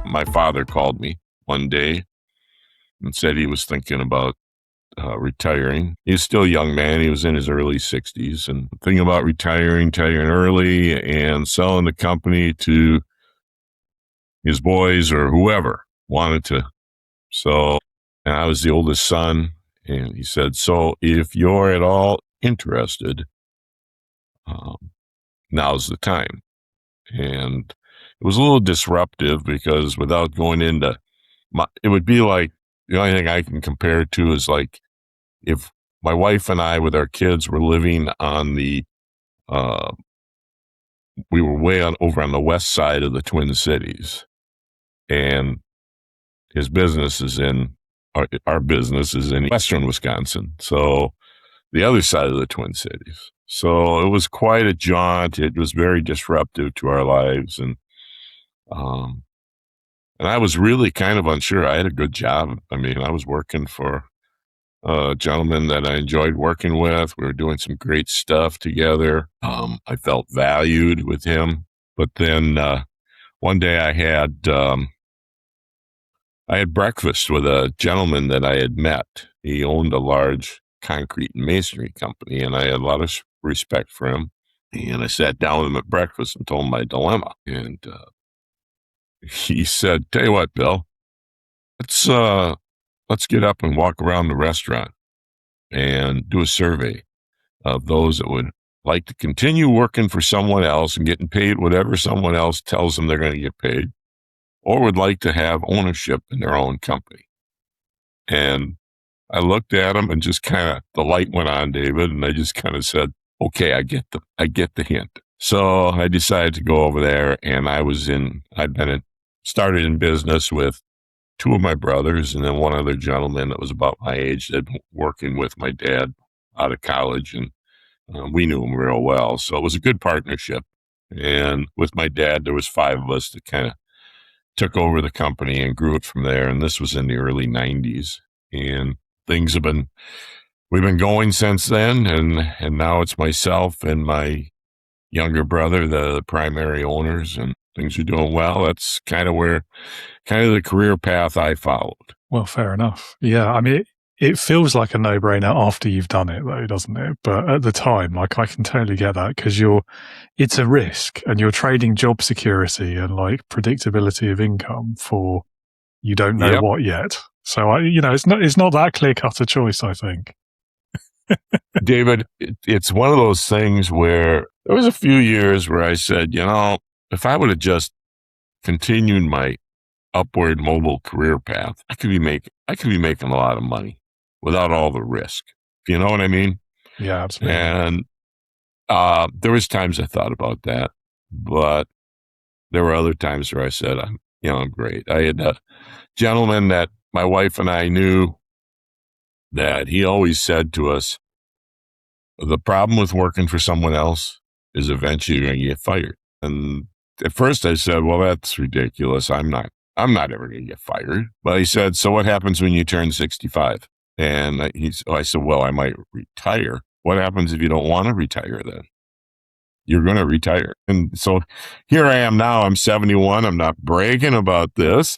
My father called me one day and said he was thinking about retiring. He's still a young man. He was in his early 60s and thinking about retiring early and selling the company to his boys or whoever wanted to. So, and I was the oldest son. And he said, so if you're at all interested, now's the time. And it was a little disruptive because without going into it would be like, the only thing I can compare it to is like if my wife and I with our kids were living on we were way over on the west side of the Twin Cities, and his business is our business is in western Wisconsin. So the other side of the Twin Cities. So it was quite a jaunt. It was very disruptive to our lives. And I was really kind of unsure. I had a good job. I mean, I was working for a gentleman that I enjoyed working with. We were doing some great stuff together. I felt valued with him. But then one day I had breakfast with a gentleman that I had met. He owned a large concrete and masonry company, and I had a lot of respect for him. And I sat down with him at breakfast and told him my dilemma. And he said, tell you what, Bill, let's get up and walk around the restaurant and do a survey of those that would like to continue working for someone else and getting paid whatever someone else tells them they're going to get paid, or would like to have ownership in their own company. And I looked at him and just kind of, the light went on, David, and I just kind of said, okay, I get the hint. So I decided to go over there, and started in business with two of my brothers and then one other gentleman that was about my age that had been working with my dad out of college, and we knew him real well. So it was a good partnership. And with my dad, there was 5 of us that kind of took over the company and grew it from there. And this was in the early 90s. And we've been going since then. And now it's myself and my younger brother, the primary owners, and things are doing well. That's kind of the career path I followed. Well, fair enough. Yeah. I mean, it feels like a no-brainer after you've done it though, doesn't it? But at the time, like, I can totally get that because it's a risk and you're trading job security and like predictability of income for you don't know what yet. So it's not that clear-cut a choice, I think. David, it's one of those things where there was a few years where I said, if I would have just continued my upward mobile career path, I could be making a lot of money without all the risk. You know what I mean? Yeah, absolutely. And there was times I thought about that, but there were other times where I said, I'm great. I had a gentleman that my wife and I knew that he always said to us, the problem with working for someone else is eventually you're going to get fired. And at first I said, well, that's ridiculous. I'm not ever going to get fired. But he said, so what happens when you turn 65? And I said, well, I might retire. What happens if you don't want to retire then? You're going to retire. And so here I am now. I'm 71. I'm not bragging about this.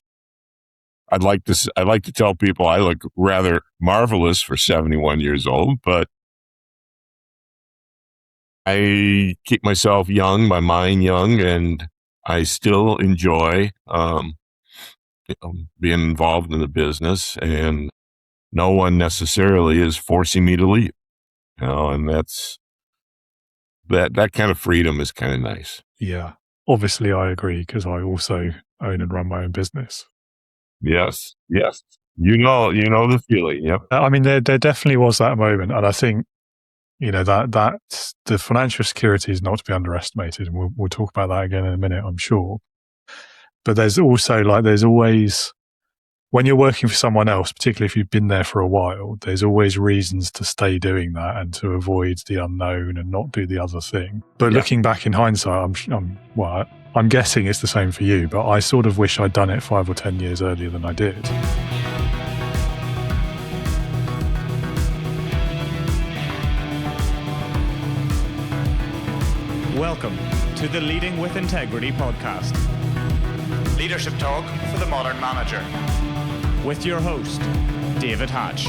I'd like to tell people I look rather marvelous for 71 years old, but I keep myself young, my mind young, and I still enjoy being involved in the business, and no one necessarily is forcing me to leave. And that kind of freedom is kind of nice. Yeah, obviously I agree because I also own and run my own business. Yes. You know the feeling. Yep. I mean, there definitely was that moment, and I think that the financial security is not to be underestimated, and we'll talk about that again in a minute, I'm sure. But there's also there's always, when you're working for someone else, particularly if you've been there for a while, there's always reasons to stay doing that and to avoid the unknown and not do the other thing. But looking back in hindsight, I'm guessing it's the same for you, but I sort of wish I'd done it 5 or 10 years earlier than I did. Welcome to the Leading with Integrity podcast. Leadership Talk for the Modern Manager. With your host, David Hatch.